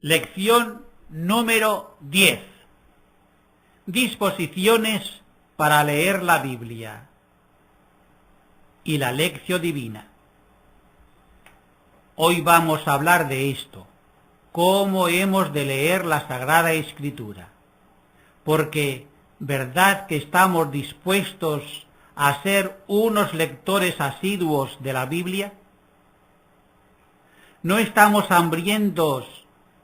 Lección número 10. Disposiciones para leer la Biblia y la lección divina. Hoy vamos a hablar de esto, cómo hemos de leer la Sagrada Escritura, porque ¿verdad que estamos dispuestos a ser unos lectores asiduos de la Biblia? ¿No estamos hambrientos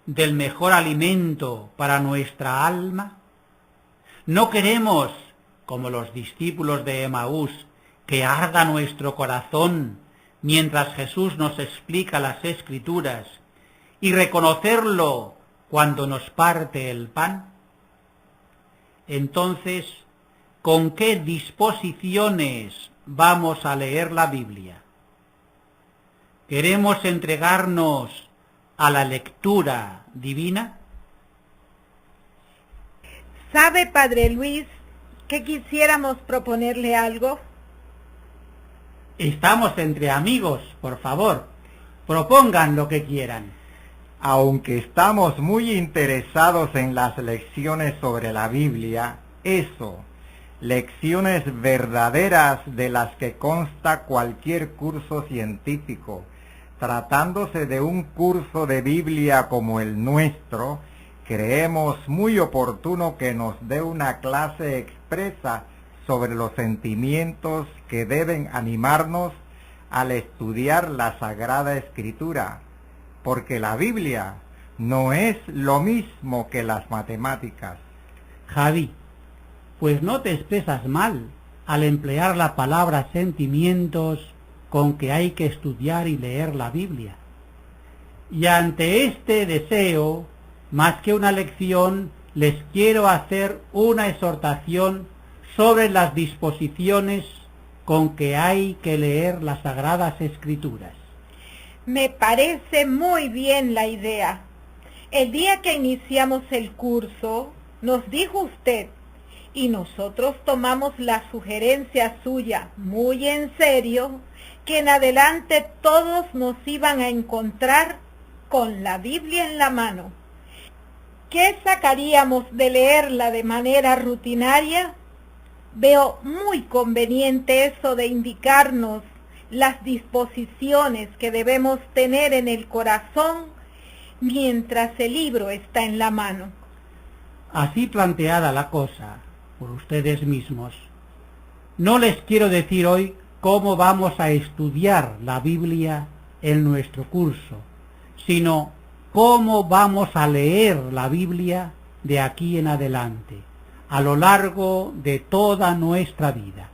del mejor alimento para nuestra alma? ¿No queremos, como los discípulos de Emaús, que arda nuestro corazón mientras Jesús nos explica las Escrituras y reconocerlo cuando nos parte el pan? Entonces, ¿con qué disposiciones vamos a leer la Biblia? ¿Queremos entregarnos a la lectura divina? ¿Sabe, Padre Luis, que quisiéramos proponerle algo? Estamos entre amigos, por favor. Propongan lo que quieran. Aunque estamos muy interesados en las lecciones sobre la Biblia, lecciones verdaderas de las que consta cualquier curso científico, tratándose de un curso de Biblia como el nuestro, creemos muy oportuno que nos dé una clase expresa sobre los sentimientos que deben animarnos al estudiar la Sagrada Escritura, porque la Biblia no es lo mismo que las matemáticas. Javi, pues no te expresas mal al emplear la palabra sentimientos con que hay que estudiar y leer la Biblia. Y ante este deseo, más que una lección, les quiero hacer una exhortación sobre las disposiciones con que hay que leer las Sagradas Escrituras. Me parece muy bien la idea. El día que iniciamos el curso, nos dijo usted, y nosotros tomamos la sugerencia suya muy en serio, que en adelante todos nos iban a encontrar con la Biblia en la mano. ¿Qué sacaríamos de leerla de manera rutinaria? Veo muy conveniente eso de indicarnos las disposiciones que debemos tener en el corazón mientras el libro está en la mano. Así planteada la cosa por ustedes mismos, no les quiero decir hoy cómo vamos a estudiar la Biblia en nuestro curso, sino cómo vamos a leer la Biblia de aquí en adelante, a lo largo de toda nuestra vida.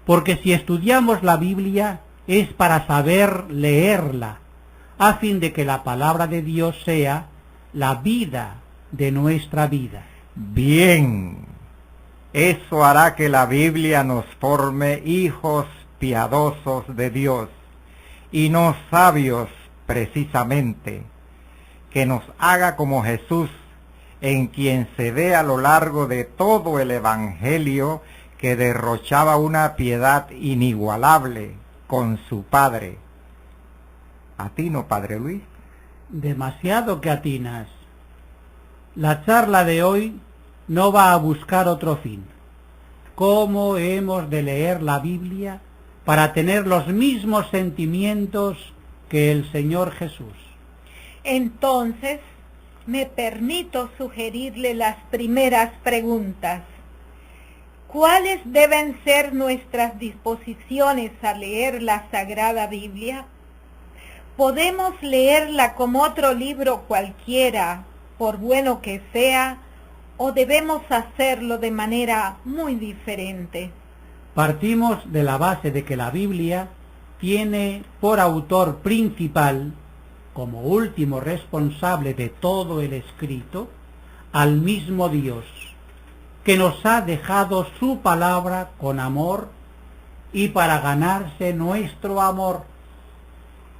Porque si estudiamos la Biblia es para saber leerla, a fin de que la palabra de Dios sea la vida de nuestra vida. Bien, eso hará que la Biblia nos forme hijos piadosos de Dios y no sabios precisamente, que nos haga como Jesús, en quien se ve a lo largo de todo el Evangelio que derrochaba una piedad inigualable con su Padre. ¿Atino, Padre Luis? Demasiado que atinas. La charla de hoy no va a buscar otro fin. ¿Cómo hemos de leer la Biblia para tener los mismos sentimientos que el Señor Jesús? Entonces, me permito sugerirle las primeras preguntas. ¿Cuáles deben ser nuestras disposiciones a leer la Sagrada Biblia? ¿Podemos leerla como otro libro cualquiera, por bueno que sea, o debemos hacerlo de manera muy diferente? Partimos de la base de que la Biblia tiene por autor principal, como último responsable de todo el escrito, al mismo Dios, que nos ha dejado su palabra con amor y para ganarse nuestro amor.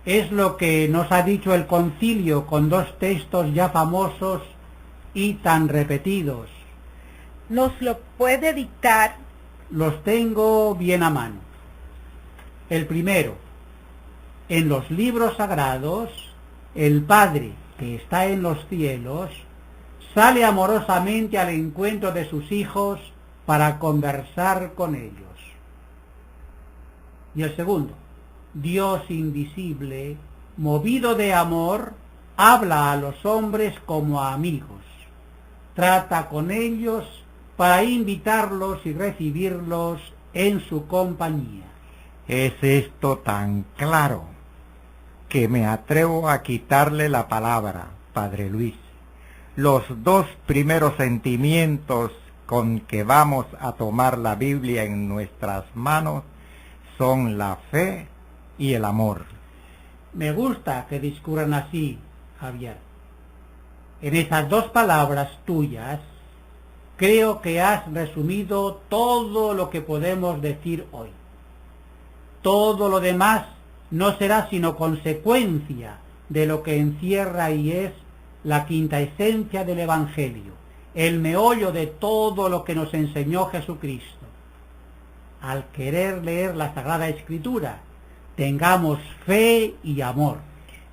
Es lo que nos ha dicho el concilio con dos textos ya famosos y tan repetidos. ¿Nos lo puede dictar? Los tengo bien a mano. El primero, en los libros sagrados, el Padre, que está en los cielos, sale amorosamente al encuentro de sus hijos para conversar con ellos. Y el segundo, Dios invisible, movido de amor, habla a los hombres como a amigos, trata con ellos para invitarlos y recibirlos en su compañía. Es esto tan claro que me atrevo a quitarle la palabra, Padre Luis. Los dos primeros sentimientos con que vamos a tomar la Biblia en nuestras manos son la fe y el amor. Me gusta que discurran así, Javier. En esas dos palabras tuyas, creo que has resumido todo lo que podemos decir hoy. Todo lo demás no será sino consecuencia de lo que encierra y es la quinta esencia del Evangelio, el meollo de todo lo que nos enseñó Jesucristo. Al querer leer la Sagrada Escritura, tengamos fe y amor.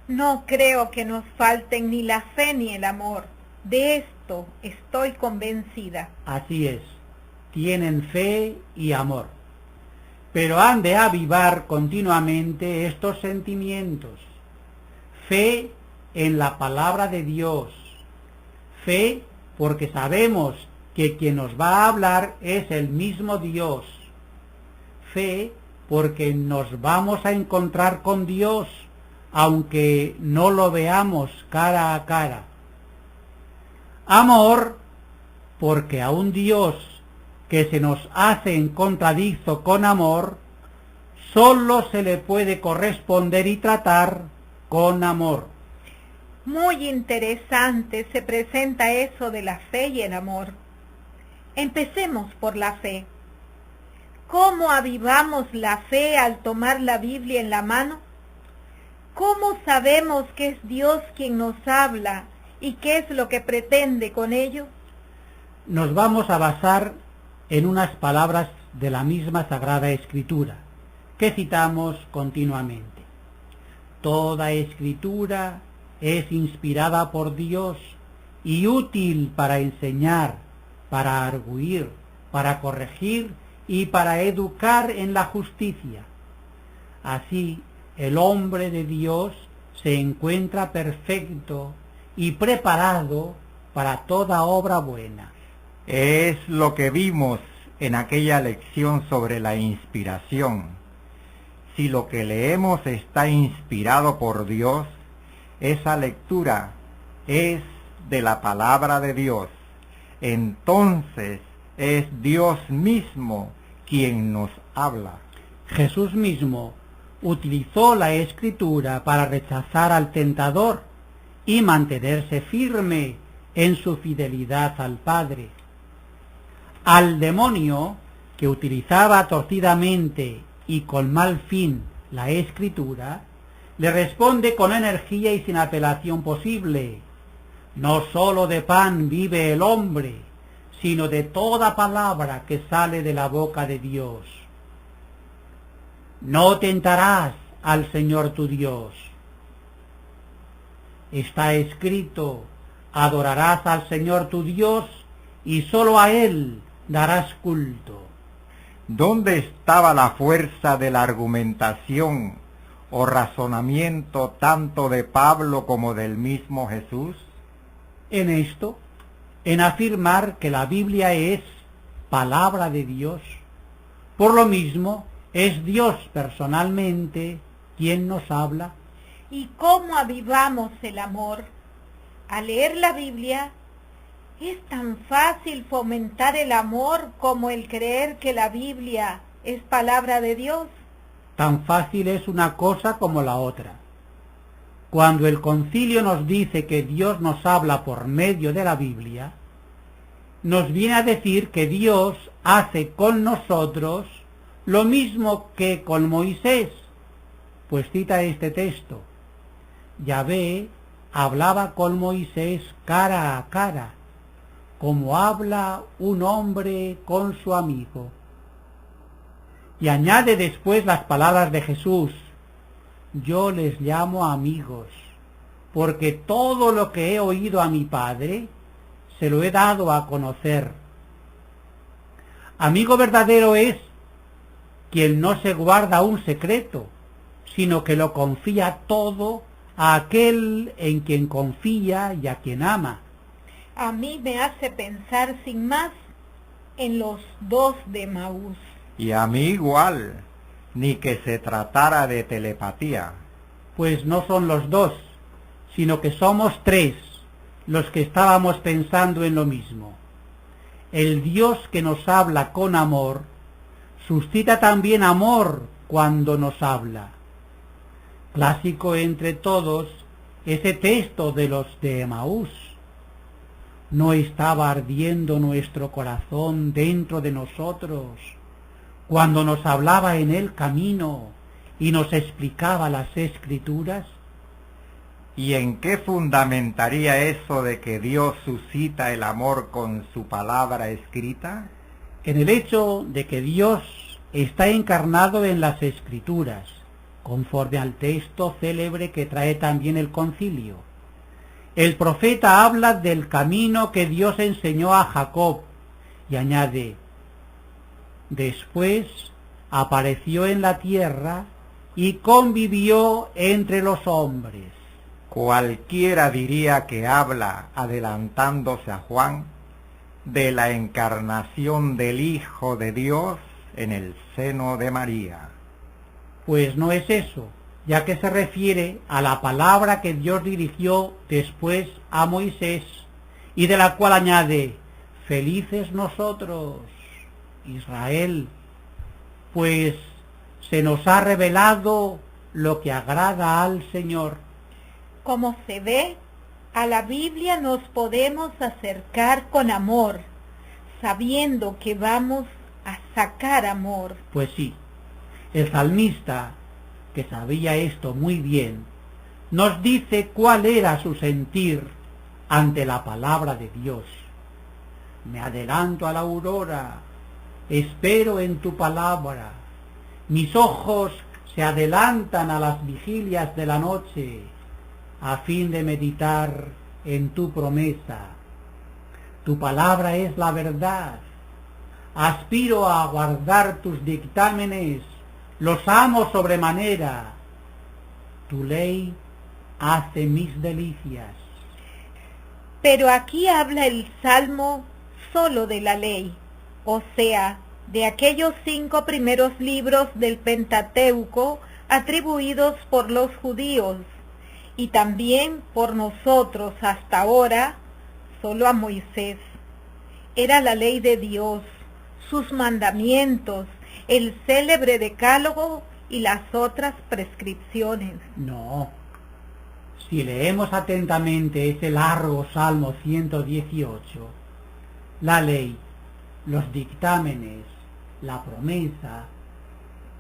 No creo que nos falten ni la fe ni el amor. De esto estoy convencida. Así es, tienen fe y amor. Pero han de avivar continuamente estos sentimientos. Fe en la palabra de Dios. Fe porque sabemos que quien nos va a hablar es el mismo Dios. Fe porque nos vamos a encontrar con Dios, aunque no lo veamos cara a cara. Amor porque a un Dios que se nos hace en contradicto con amor, solo se le puede corresponder y tratar con amor. Muy interesante se presenta eso de la fe y el amor. Empecemos por la fe. ¿Cómo avivamos la fe al tomar la Biblia en la mano? ¿Cómo sabemos que es Dios quien nos habla y qué es lo que pretende con ello? Nos vamos a basar en unas palabras de la misma Sagrada Escritura, que citamos continuamente. Toda Escritura es inspirada por Dios y útil para enseñar, para arguir, para corregir y para educar en la justicia. Así, el hombre de Dios se encuentra perfecto y preparado para toda obra buena. Es lo que vimos en aquella lección sobre la inspiración. Si lo que leemos está inspirado por Dios, esa lectura es de la palabra de Dios. Entonces es Dios mismo quien nos habla. Jesús mismo utilizó la Escritura para rechazar al tentador y mantenerse firme en su fidelidad al Padre. Al demonio, que utilizaba torcidamente y con mal fin la Escritura, le responde con energía y sin apelación posible: no sólo de pan vive el hombre, sino de toda palabra que sale de la boca de Dios. No tentarás al Señor tu Dios. Está escrito: adorarás al Señor tu Dios y sólo a Él darás culto. ¿Dónde estaba la fuerza de la argumentación o razonamiento tanto de Pablo como del mismo Jesús? En esto, en afirmar que la Biblia es palabra de Dios. Por lo mismo, es Dios personalmente quien nos habla. ¿Y cómo avivamos el amor? Al leer la Biblia, ¿es tan fácil fomentar el amor como el creer que la Biblia es palabra de Dios? Tan fácil es una cosa como la otra. Cuando el concilio nos dice que Dios nos habla por medio de la Biblia, nos viene a decir que Dios hace con nosotros lo mismo que con Moisés, pues cita este texto: Yahvé hablaba con Moisés cara a cara, como habla un hombre con su amigo. Y añade después las palabras de Jesús: yo les llamo amigos, porque todo lo que he oído a mi Padre se lo he dado a conocer. Amigo verdadero es quien no se guarda un secreto, sino que lo confía todo a aquel en quien confía y a quien ama. A mí me hace pensar sin más en los dos de Emaús. Y a mí igual, ni que se tratara de telepatía. Pues no son los dos, sino que somos tres los que estábamos pensando en lo mismo. El Dios que nos habla con amor suscita también amor cuando nos habla. Clásico entre todos ese texto de los de Emaús. ¿No estaba ardiendo nuestro corazón dentro de nosotros cuando nos hablaba en el camino y nos explicaba las Escrituras? ¿Y en qué fundamentaría eso de que Dios suscita el amor con su palabra escrita? En el hecho de que Dios está encarnado en las Escrituras, conforme al texto célebre que trae también el concilio. El profeta habla del camino que Dios enseñó a Jacob y añade: después apareció en la tierra y convivió entre los hombres. Cualquiera diría que habla, adelantándose a Juan, de la encarnación del Hijo de Dios en el seno de María. Pues no es eso, ya que se refiere a la palabra que Dios dirigió después a Moisés, y de la cual añade: felices nosotros, Israel, pues se nos ha revelado lo que agrada al Señor. Como se ve, a la Biblia nos podemos acercar con amor, sabiendo que vamos a sacar amor. Pues sí, el salmista, que sabía esto muy bien, nos dice cuál era su sentir ante la palabra de Dios. Me adelanto a la aurora, espero en tu palabra, mis ojos se adelantan a las vigilias de la noche, a fin de meditar en tu promesa. Tu palabra es la verdad. Aspiro a guardar tus dictámenes, los amo sobremanera. Tu ley hace mis delicias. Pero aquí habla el Salmo solo de la ley, o sea, de aquellos 5 primeros libros del Pentateuco atribuidos por los judíos, y también por nosotros hasta ahora, solo a Moisés. Era la ley de Dios, sus mandamientos, el célebre decálogo y las otras prescripciones. No. Si leemos atentamente ese largo Salmo 118, la ley, los dictámenes, la promesa,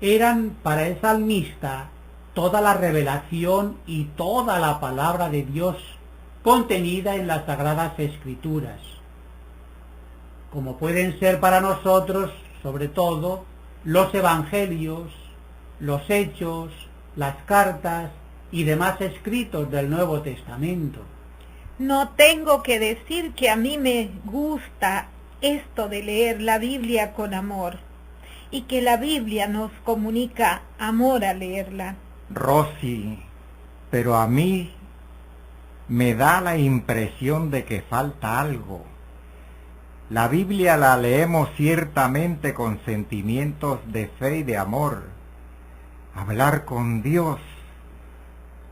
eran para el salmista toda la revelación y toda la palabra de Dios contenida en las Sagradas Escrituras, como pueden ser para nosotros, sobre todo, los evangelios, los hechos, las cartas y demás escritos del Nuevo Testamento. No tengo que decir que a mí me gusta esto de leer la Biblia con amor, y que la Biblia nos comunica amor al leerla. Rosy, pero a mí me da la impresión de que falta algo. La Biblia la leemos ciertamente con sentimientos de fe y de amor. Hablar con Dios,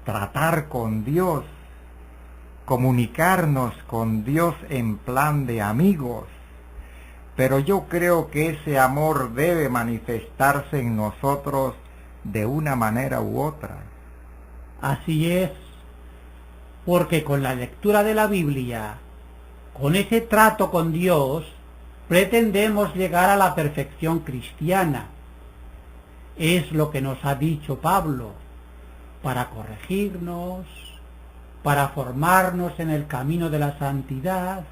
tratar con Dios, comunicarnos con Dios en plan de amigos. Pero yo creo que ese amor debe manifestarse en nosotros de una manera u otra. Así es, porque con la lectura de la Biblia, con ese trato con Dios, pretendemos llegar a la perfección cristiana. Es lo que nos ha dicho Pablo, para corregirnos, para formarnos en el camino de la santidad,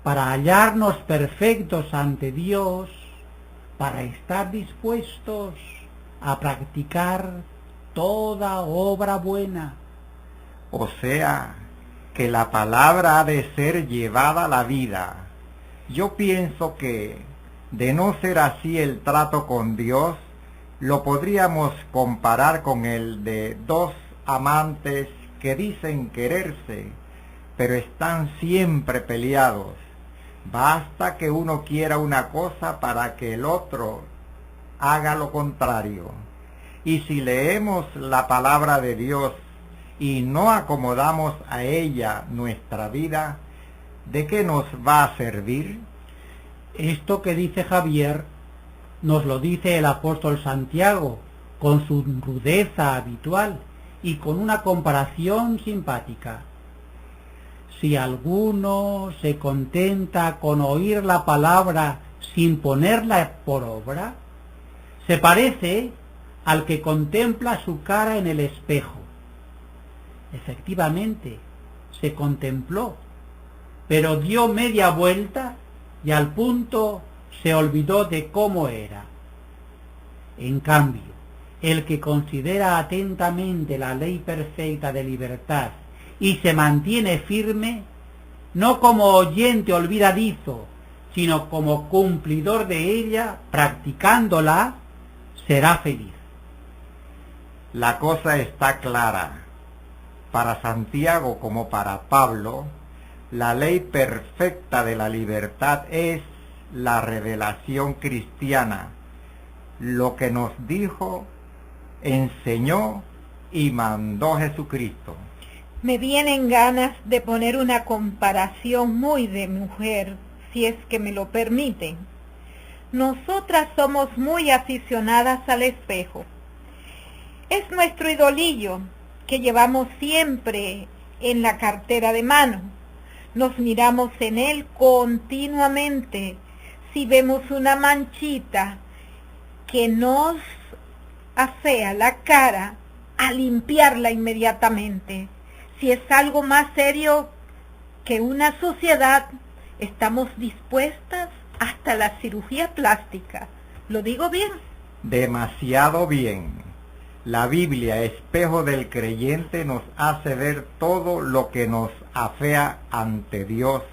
para hallarnos perfectos ante Dios, para estar dispuestos a practicar toda obra buena, O sea, que la palabra ha de ser llevada a la vida. Yo pienso que, de no ser así el trato con Dios, lo podríamos comparar con el de dos amantes que dicen quererse, pero están siempre peleados. Basta que uno quiera una cosa para que el otro haga lo contrario. Y si leemos la palabra de Dios y no acomodamos a ella nuestra vida, ¿de qué nos va a servir? Esto que dice Javier nos lo dice el apóstol Santiago, con su rudeza habitual y con una comparación simpática. Si alguno se contenta con oír la palabra sin ponerla por obra, se parece al que contempla su cara en el espejo. Efectivamente, se contempló, pero dio media vuelta y al punto se olvidó de cómo era. En cambio, el que considera atentamente la ley perfecta de libertad y se mantiene firme, no como oyente olvidadizo, sino como cumplidor de ella, practicándola, será feliz. La cosa está clara. Para Santiago como para Pablo, la ley perfecta de la libertad es la revelación cristiana, lo que nos dijo, enseñó y mandó Jesucristo. Me vienen ganas de poner una comparación muy de mujer, si es que me lo permiten. Nosotras somos muy aficionadas al espejo. Es nuestro idolillo que llevamos siempre en la cartera de mano. Nos miramos en él continuamente. Si vemos una manchita que nos afea la cara, a limpiarla inmediatamente. Si es algo más serio que una suciedad, estamos dispuestas hasta la cirugía plástica. ¿Lo digo bien? Demasiado bien. La Biblia, espejo del creyente, nos hace ver todo lo que nos afea ante Dios,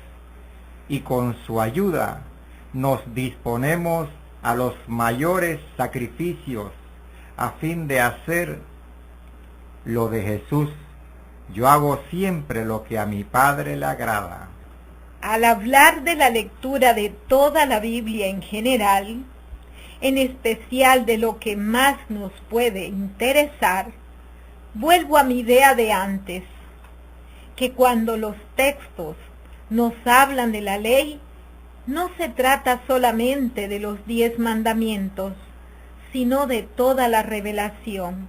y con su ayuda nos disponemos a los mayores sacrificios a fin de hacer lo de Jesús. Yo hago siempre lo que a mi Padre le agrada. Al hablar de la lectura de toda la Biblia en general, en especial de lo que más nos puede interesar, vuelvo a mi idea de antes, que cuando los textos nos hablan de la ley, no se trata solamente de los 10 mandamientos, sino de toda la revelación.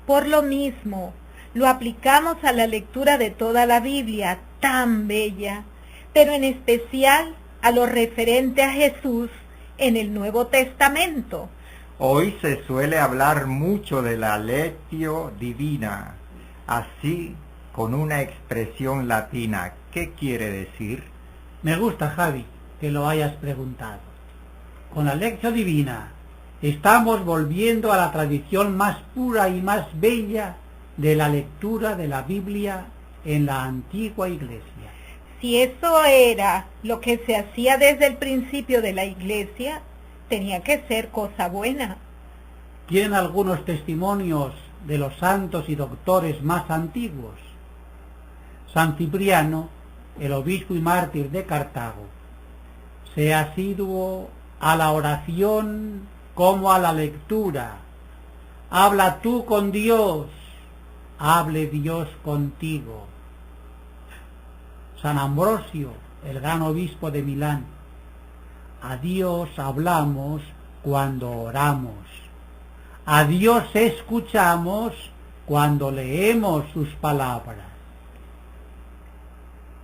Por lo mismo, lo aplicamos a la lectura de toda la Biblia tan bella, pero en especial a lo referente a Jesús en el Nuevo Testamento. Hoy se suele hablar mucho de la lectio divina, así con una expresión latina. ¿Qué quiere decir? Me gusta, Javi, que lo hayas preguntado. Con la lectio divina estamos volviendo a la tradición más pura y más bella de la lectura de la Biblia en la antigua Iglesia. Si eso era lo que se hacía desde el principio de la Iglesia, tenía que ser cosa buena. ¿Tienen algunos testimonios de los santos y doctores más antiguos? San Cipriano, el obispo y mártir de Cartago, se asiduo a la oración como a la lectura. Habla tú con Dios, hable Dios contigo. San Ambrosio, el gran obispo de Milán, a Dios hablamos cuando oramos, a Dios escuchamos cuando leemos sus palabras.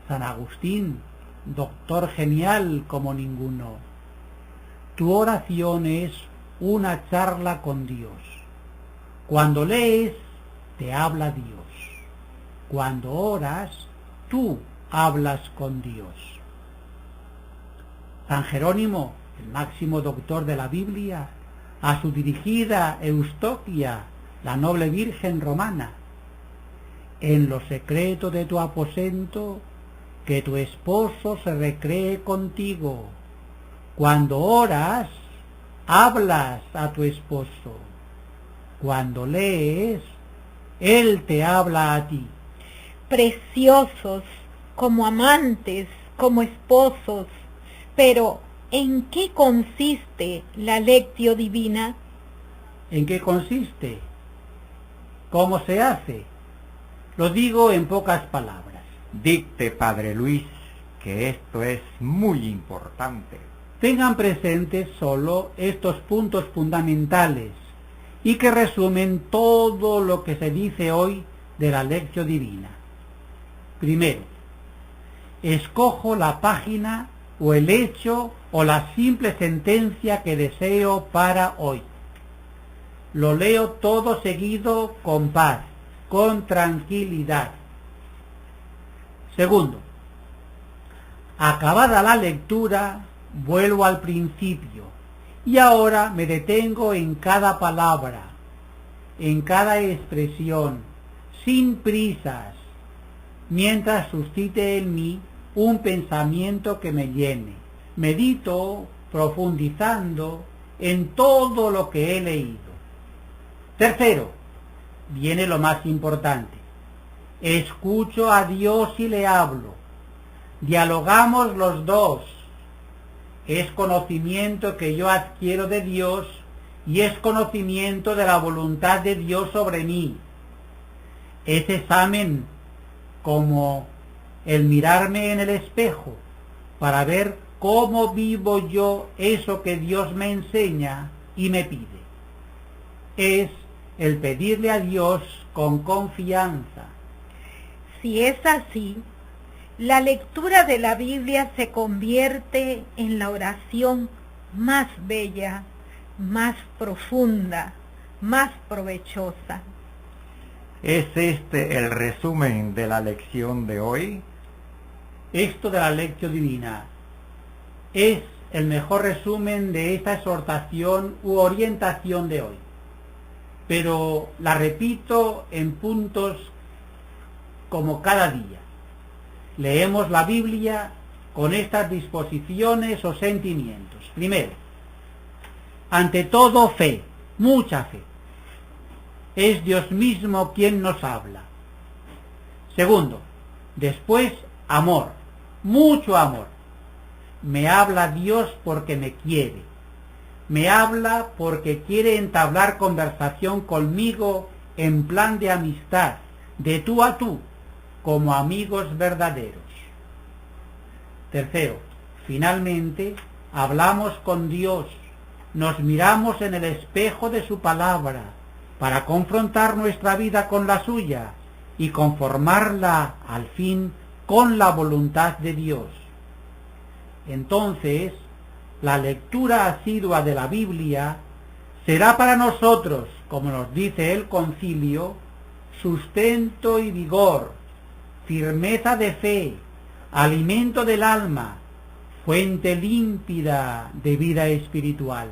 San Agustín, doctor genial como ninguno, tu oración es una charla con Dios. Cuando lees, te habla Dios. Cuando oras, tú hablas con Dios. San Jerónimo, el máximo doctor de la Biblia, a su dirigida Eustoquia, la noble virgen romana, en lo secreto de tu aposento, que tu esposo se recree contigo. Cuando oras, hablas a tu esposo. Cuando lees, él te habla a ti. Preciosos, como amantes, como esposos. Pero, ¿en qué consiste la lectio divina? ¿En qué consiste? ¿Cómo se hace? Lo digo en pocas palabras. Dicte, Padre Luis, que esto es muy importante. Tengan presentes solo estos puntos fundamentales y que resumen todo lo que se dice hoy de la lectio divina. Primero, escojo la página o el hecho o la simple sentencia que deseo para hoy. Lo leo todo seguido con paz, con tranquilidad. Segundo, acabada la lectura, vuelvo al principio y ahora me detengo en cada palabra, en cada expresión, sin prisas, mientras suscite en mí un pensamiento que me llene. Medito profundizando en todo lo que he leído. Tercero, viene lo más importante. Escucho a Dios y le hablo. Dialogamos los dos. Es conocimiento que yo adquiero de Dios y es conocimiento de la voluntad de Dios sobre mí. Es examen como el mirarme en el espejo para ver cómo vivo yo eso que Dios me enseña y me pide. Es el pedirle a Dios con confianza. Si es así, la lectura de la Biblia se convierte en la oración más bella, más profunda, más provechosa. ¿Es este el resumen de la lección de hoy? Esto de la lectio divina es el mejor resumen de esta exhortación u orientación de hoy. Pero la repito en puntos como cada día. Leemos la Biblia con estas disposiciones o sentimientos. Primero, ante todo fe, mucha fe. Es Dios mismo quien nos habla. Segundo, después amor, mucho amor. Me habla Dios porque me quiere. Me habla porque quiere entablar conversación conmigo en plan de amistad, de tú a tú, como amigos verdaderos. Tercero, finalmente, hablamos con Dios, nos miramos en el espejo de su palabra para confrontar nuestra vida con la suya y conformarla al fin con la voluntad de Dios. Entonces, la lectura asidua de la Biblia será para nosotros, como nos dice el concilio, sustento y vigor, firmeza de fe, alimento del alma, fuente límpida de vida espiritual.